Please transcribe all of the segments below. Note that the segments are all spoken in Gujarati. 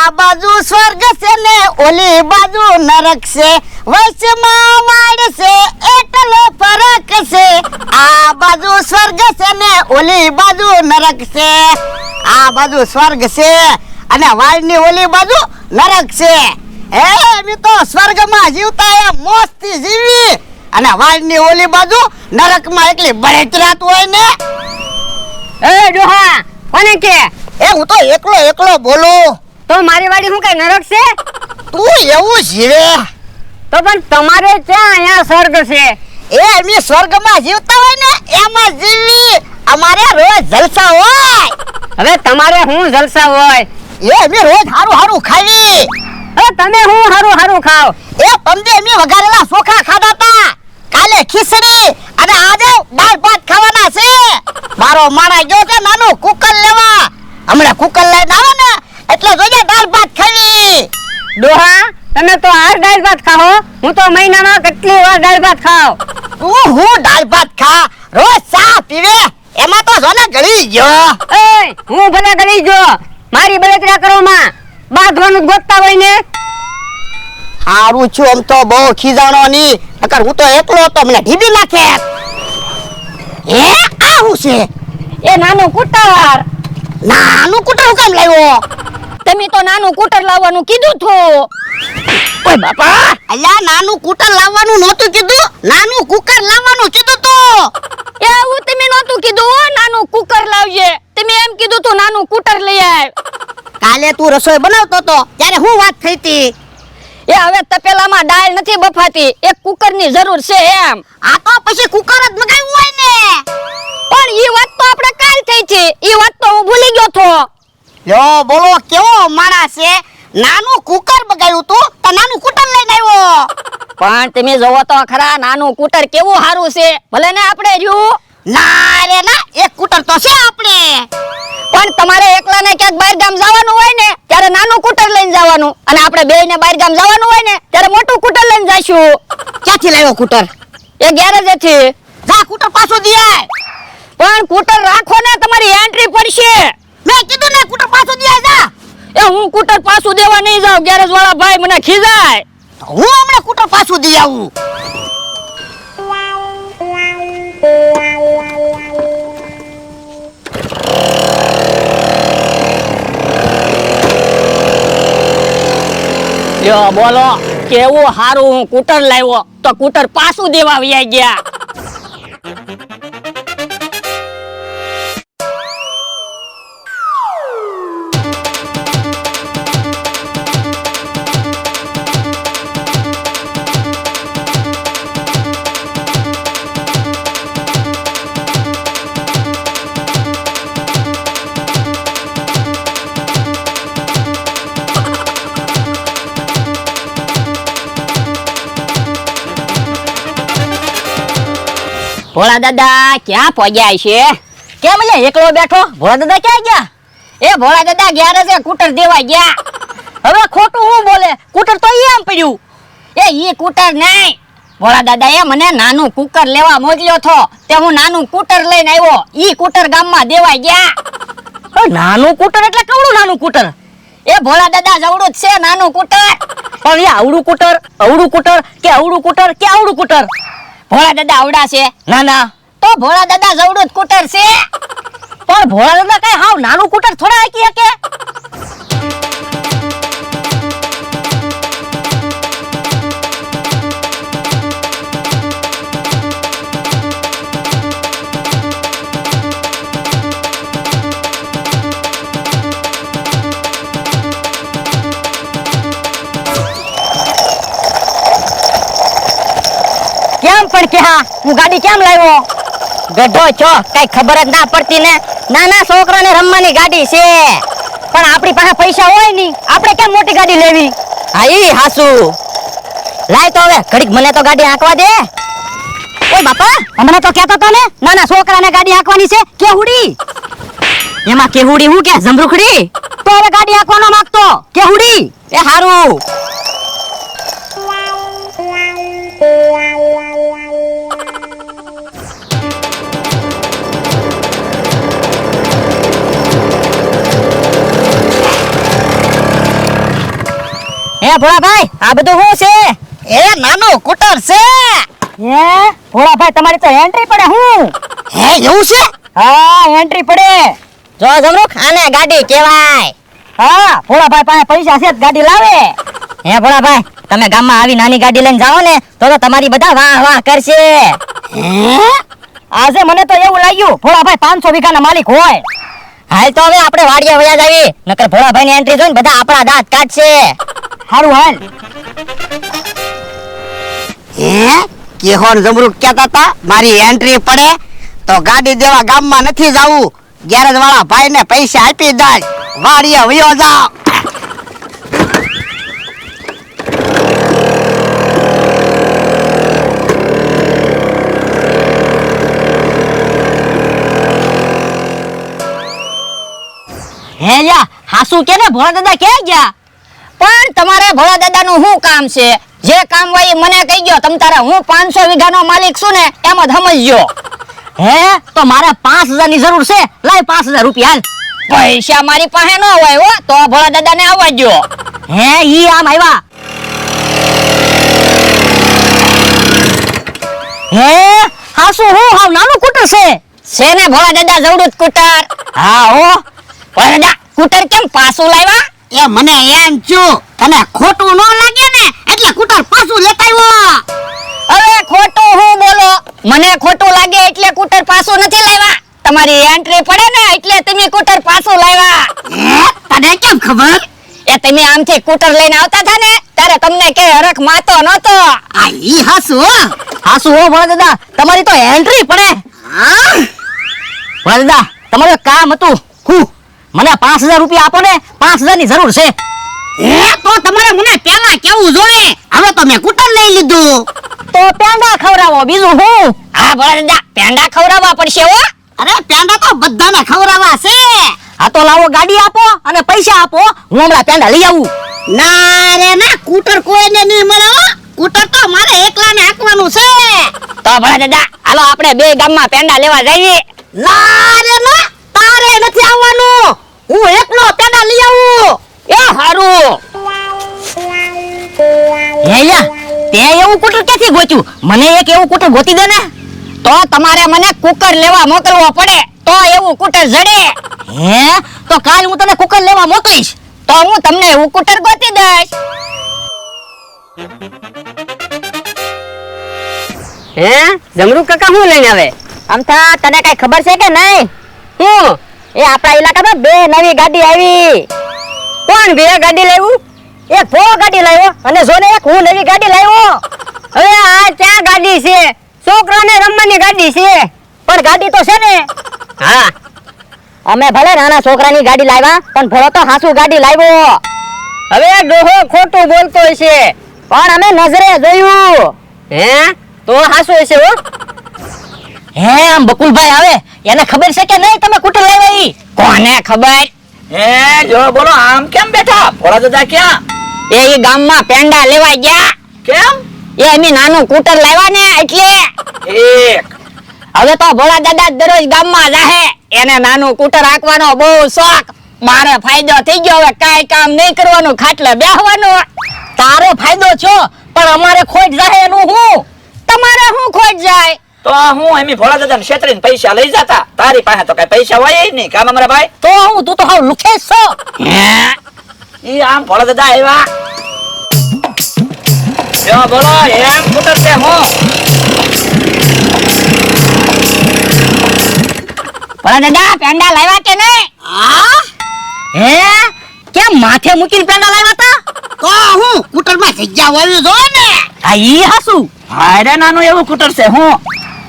આ બાજુ સ્વર્ગ છે ને ઓલી બાજુ નરક છે, વચમાં વાડ છે એટલો ફરક છે. આ બાજુ સ્વર્ગ છે ને ઓલી બાજુ નરક છે. આ બાજુ સ્વર્ગ છે અને વાડની ઓલી બાજુ નરક છે. એમ તો સ્વર્ગમાં જીવતા એ મોજથી જીવી અને વાડની ઓલી બાજુ નરકમાં એટલી બળતરાત હોય ને. એ ડોહા કોને કે? એ હું તો એકલો બોલું. તો મારી વાડી શું કઈ નરક છે? તું એવું જીવે તો પણ તમારે ક્યાં અહીંયા સ્વર્ગ છે? એ એમ સ્વર્ગમાં જીવતા હોય ને એમાં જીવી. અમારે રોજ જલસા હોય. હવે તમારે શું જલસા હોય? એ અમે રોજ હારું ખાવી. હવે તમે શું હારું ખાવ? એ પંદે અમે વઘારેલા ચોખા ખાધા તા, કાલે ખીચડી અને આજે દાળ ભાત ખાવાના છે. મારો માણા ગયો છે નાનું કુકર લેવા, હમણાં કુકર લઈને આવે ને એટલે જોજે દાળ ભાત ખાવી. ડોહા તમે તો આ દાળ ભાત ખાઓ, હું તો મહિનામાં કેટલી વાર દાળ ભાત ખાવ. હું દાળ ભાત ખા, રોજ ચા પીવે એમાં તો જોને ગળી ગયો. એ હું ભલે ગળી ગયો, મારી બળતરા કરો માં બાંધવાનું ગોતતા હોય ને. હારું છું આમ તો બહુ ખીજાણો ની, નકર હું તો એકલો હતો મને ઢીબી નાખે. એ આ હું છે? એ નાનું કુટર. નાનું કુટર હું કેમ લાવ્યો? તમે તો નાનું કુટર લાવવાનું કીધું હતું. ઓય બાપા, અલ્યા નાનું કુટર લાવવાનું નહોતું કીધું, નાનું કુકર લાવવાનું કીધું તું. એવું તમે નહોતું કીધું નાનું કુકર લાવજે, તમે એમ કીધું તું નાનું કુટર લઈ આવ. કાલે તું રસોઈ બનાવતો તો ત્યારે હું વાત થઈ તી? એ હવે તપેલામાં દાળ નથી બફાતી, એક કુકરની જરૂર છે એમ. આ તો પછી કુકર જ મગાવ્યું હોય ને. પણ ઈ વાત તો આપણે કાલ થઈ છે, ઈ વાત તો હું ભૂલી ગયો તો. યો બોલો કેવો માણસ છે, નાનું કુકર બગાડ્યું તું તો નાનું કુટર લઈને આવ્યો. પણ તમે જોવો તો ખરા નાનું કુટર કેવું સારું છે, ભલે ને આપણે રહ્યું. ના રે ના, એક કુટર તો છે આપણે. પણ તમારે એકલાને ક્યાંક બહાર ગામ જવાનું હોય ને ત્યારે નાનું કુટર લઈને જવાનું, અને આપણે બેયને બહાર ગામ જવાનું હોય ને ત્યારે મોટું કુટર લઈને જઈશું. ક્યાંથી લાવ્યો કુટર? એ ગેરેજેથી. જા કુટર પાછો દિયા. પણ કુટર રાખો ને, તમારી એન્ટ્રી પડશે. મેં કીધું ને કુટર પાછો દિયા. જા. એ હું કુટર પાછું દેવા નહીં જાઉં, ગેરેજ વાળા ભાઈ મને ખીજાય. હું હમણાં કુટર પાછું દઈ આવું. લ્યો બોલો કેવું હારું હું કુટર લાવ્યો તો કુટર પાછું દેવા વયા ગયા. ભોળા દાદા ક્યાં પહોંચ્યા છે? કેમ લે એકલો બેઠો? ભોળા દાદા ક્યાં ગયા? એ ભોળા દાદા ગયા છે કુટર દેવા ગયા. હવે ખોટું હું બોલે, કુટર તો એમ પડ્યું. એ ઈ કુટર નહીં, ભોળા દાદા એ મને નાનું કુકર લેવા મોકલ્યો થો, તે હું નાનું કુટર લઈને આવ્યો. ઈ કુટર ગામમાં દેવા ગયા. નાનું કુટર એટલે કેવડું નાનું કુટર? એ ભોળા દાદા જવડું જ છે નાનું કુટર. પણ એ આવડું કુટર કે આવડું કુટર કે આવડું કુટર? ભોળા દાદા આવડા છે? ના ના, તો ભોળા દાદા જવડું જ કુટર છે. પણ ભોળા દાદા કઈ હાવ નાનું કુટર થોડા હાકી શકે? કેમ પણ કે હા હું ગાડી કેમ લાવ્યો? ગઢો છો, કઈ ખબર જ ના પડતી ને. નાના છોકરાને રમવાની ગાડી છે, પણ આપણી પાસે પૈસા હોય નહીં, આપણે કેમ મોટી ગાડી લેવી? હા ઈ હાસુ. લાય તો હવે ઘડીક મને તો ગાડી હાંકવા દે. ઓય બાપા, હમણાં તો કહેતો તો ને નાના છોકરાને ગાડી હાંકવાની છે. કેહુડી? એમાં કેહુડી હું કે જમરૂખડી? તો હવે ગાડી હાંકવાનો માંગતો કેહુડી? એ હારું. હે ભોળાભાઈ આ બધું શું છે? એ નાનું કૂટર છે. હે ભોળાભાઈ તમારી તો એન્ટ્રી પડે હું? હે એવું છે? હા એન્ટ્રી પડે. જો જમરૂખ આને ગાડી કહેવાય. હા ભોળાભાઈ પાસે પૈસા છે જ ગાડી લાવે. હે ભોળાભાઈ તમે ગામમાં આવી નાની ગાડી લઈને જાઓ ને તો તમારી બધા વાહ વાહ કરશે. હે આજે મને તો એવું લાગ્યું ભોળાભાઈ 500 વીઘાના માલિક હોય. હાલ તો હવે આપણે વાડીએ વયા જાવી, નકર ભોળાભાઈ ની એન્ટ્રી જોઈને બધા આપણા દાંત કાઢશે. સારું હાલ. હે કેહોન જમરૂખ કહેતા હતા મારી એન્ટ્રી પડે તો ગાડી દેવા ગામમાં નથી જાવું, ગેરેજ વાળા ભાઈને પૈસા આપી દઈ, વાડીએ વયો જાવ. હે લ્યા હાસુ કે ને ભોળા દાદા ક્યાં ગયા? પણ તમારે ભોળા દાદાનું શું કામ છે? જે કામ હોય ઈ મને કહી ગયો. તમ તારે હું 500 વીઘાનો માલિક છું ને એમ જ સમજજો. હે તો મારે 5000 ની જરૂર છે. લાય 5000 રૂપિયા હાલ. પૈસા મારી પાસે ન હોય હો તો ભોળા દાદાને આવવા દો. હે ઈ આમ આવ્યા. હે હાસુ હું હાવ નાનું કૂટર છે ને ભોળા દાદા જવડું જ કૂટર. હા હો ભોળા દાદા કૂટર કેમ પાછું લાવ્યા? એ મને એમ છું તને ખોટું ન લાગે ને એટલે કૂટર પાછું લેતા આવ્યો. હવે ખોટું હું બોલો? મને ખોટું લાગે એટલે કૂટર પાછું નથી લાવ્યા. તમારી એન્ટ્રી પડે ને એટલે તમે કૂટર પાછું લાવ્યા. તને કેમ ખબર? એ તમે આમથી કૂટર લઈને આવતા હતા ને ત્યારે તમને કે હરખ માતો નતો. આ ઈ હાસુ હો. હાસુ હો ભોળા દાદા તમારી તો એન્ટ્રી પડે. હા ભોળા દાદા તમારું એક કામ હતું. હું મને 5000 રૂપિયા આપો ને 5000 ની જરૂર છે. તો તમારે મને પહેલા કેવું જોઈએ? હવે તો મેં કૂટર લઈ લીધું. તો પેંડા ખવડાવો બીજું હું? હા ભોળા દાદા પેંડા ખવડાવવા પડશે હો. અરે પેંડા તો બધાને ખવડાવવા છે. હા તો લાવો ગાડી આપો અને પૈસા આપો, હું હમણાં પેંડા લઈ આવું. ના રે ના, કૂટર કોઈને નહીં મળે હો. કૂટર તો મારે એકલાને હાંકવાનું છે. તો ભોળા દાદા હાલો આપણે બે ગામમાં પેંડા લેવા જઈએ. ના રે ના, તારે નથી આવવાનું, હું એકલો પેંડા લઈ આવું. એ હારું. હેલા તે એવું કૂટર ક્યાંથી ગોત્યું? મને એક એવું કૂટર ગોતી દે ને. તો તમારે મને કુકર લેવા મોકલવો પડે તો એવું કૂટર જડે. હે તો કાલ હું તને કુકર લેવા મોકલીશ તો હું તમને એવું કૂટર ગોતી દઈશ. હે જમરૂખ કાકા શું લઈને આવે? અમથા તને કઈ ખબર છે કે નહીં? હું એ આપણા ઇલાકામાં બે નવી ગાડી આવી. કોણ બે ગાડી લાવ્યું? એક ભોળો ગાડી લાવ્યો અને જોને એક હું નવી ગાડી લાવ્યો. હવે આ ક્યાં ગાડી છે? છોકરાને રમવાની ગાડી છે પણ ગાડી તો છે ને. હા અમે ભલે નાના છોકરાની ગાડી લાવ્યા પણ ભોળો તો હાસુ ગાડી લાવ્યો. હવે ડોહો ખોટું બોલતો છે પણ અમે નજરે જોયું. હે તો હાસુ છે હો. હે આમ બકુલભાઈ આવે એને ખબર છે કે નહીં તમે કૂટર લાવ્યા ઈ? કોને ખબર? હે જો બોલો આમ કેમ બેઠા? ભોળા દાદા ક્યાં? એ ગામમાં પેંડા લેવા ગયા. કેમ? એ અમે નાનું કૂટર લાવ્યા ને એટલે. એક હવે તો ભોળા દાદા દરરોજ ગામમાં જાહે. એને નાનું કૂટર હાંકવાનો બહુ શોખ. મારે ફાયદો થઈ ગયો, હવે કાઈ કામ નહીં કરવાનું, ખાટલે બેહવાનું. તારો ફાયદો છો પણ અમારે ખોટ જાહે એનું હું? તમારે શું ખોટ જાય? તો હું એમી ભોળા દાદા ને છેતરીને પૈસા લઈ જતા. તારી પાસે તો કઈ પૈસા હોય નહીં કામ અમારા ભાઈ. તો હું તું તો હાવ લુખેશ છો. ઈ આમ ભોળા દાદા આવ્યા. જો બોલો એમ કૂટર છે હું. ભોળા દાદા પેંડા લાવ્યા કે નહીં? હા હે કેમ માથે મૂકીને પેંડા લાવ્યા તા? તો હું કૂટરમાં જગ્યા હોવી જોઈએ ને. આ ઈ હાસુ. હારે નાનું એવું કૂટર છે હું.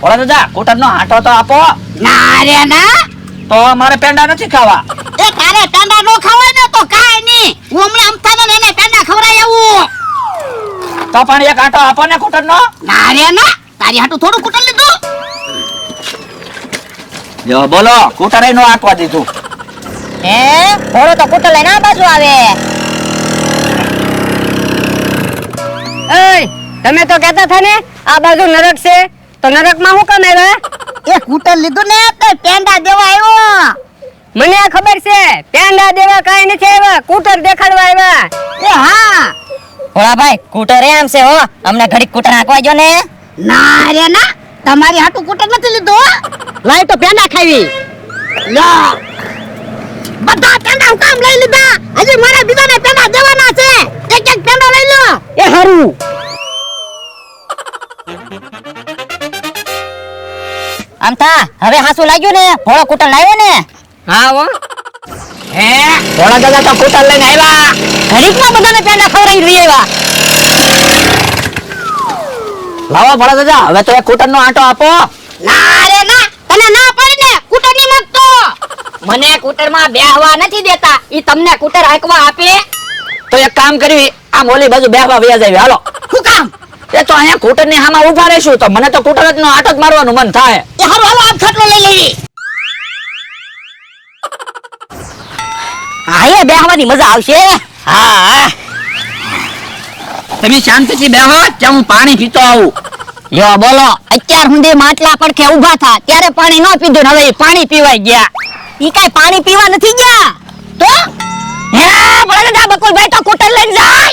ભોળા દાદા કૂટર નો આંટો તો આપો. ના રે ના, તો મારે પેંડા નથી ખાવા. એ તારે પેંડા નો ખવાય ને તો કાઈ નહીં, હું હમણાં અમથાને ને એને પેંડા ખવડાવી આવું. તો પણ એક આંટો આપો ને કૂટર નો. ના રે ના, તારી હાટું થોડું કૂટર લીધું. જો બોલો કૂટર નો આંકવા દીધું. હે ભોળો તો કૂટર લઈને આ બાજુ આવે. એય તમે તો કહેતા હતા ને આ બાજુ નરક છે, તો નરકમાં શું કામ આવ્યા? એ કૂટર લીધું ને તો પેંડા દેવા આવ્યો. મને ખબર છે પેંડા દેવા કાઈ નથી આવ્યા, કૂટર દેખાડવા આવ્યા. એ હા ભોળાભાઈ કૂટર એમ છે હો, અમને ઘડીક કૂટર હાંકવા જો ને. ના રે ના, તમારી હાટુ કૂટર નથી લીધો હો. લાય તો પેંડા ખાવી. લો બધા પેંડા કામ લઈ લીધા, હજી મારે બીજાને પેંડા દેવાના છે. એક એક પેંડા લઈ લો. એ હારું. આમ તા હવે હાસુ લાગ્યું ને, ભોળો કૂટર લાવ્યો ને. હા હો. હે ભોળા દાદા તો કૂટર લઈને આવ્યા. ઘડીકમાં બધાને પેંડા ખવડાવી લઈ આવ્યા. લાવો ભોળા દાદા, હવે તો એક કૂટરનો આંટો આપો. ના રે ના, તને ના પડી ને કૂટર ની મત તો. મને કૂટરમાં બેહવા નથી દેતા, ઈ તમને કૂટર હાંકવા આપે. તો એક કામ કરવી, આમ ઓલી બાજુ બેહવા વ્યા જાવી. હાલો. શું કામ? એ તો અહીંયા કૂટરની સામે ઊભા રહેશું તો મને તો કૂટર નો આંટો જ મારવાનું મન થાય. એ હાલો હાલો આપ ખાટલો લઈ લેવી. હા એ બેહવાની મજા આવશે. હા તમે શાંતિથી બેહો, ત્યાં હું પાણી પીતો આવું. યો બોલો, અત્યાર સુધી માટલા પડખે ઊભા થા ત્યારે પાણી ન પીધું ને હવે ઈ પાણી પીવાઈ ગયા. ઈ કાઈ પાણી પીવા નથી ગયા તો હે ભલે બકુલભાઈ તો કૂટર લઈને જાય.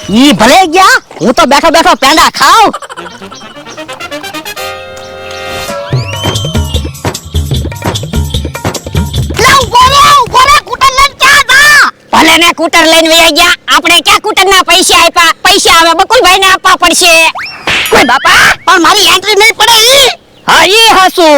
ઈ ભલે ગયા, હું તો બેઠો બેઠો પેંડા ખાઉં. ભલે ને કૂટર લઈને વયા ગયા, આપણે ક્યાં કૂટરના પૈસા આપ્યા, પૈસા હવે બકુલભાઈ ને આપવા પડશે. કોઈ બાપા પણ મારી એન્ટ્રી નહીં પડે ઈ. હા ઈ હાસુ.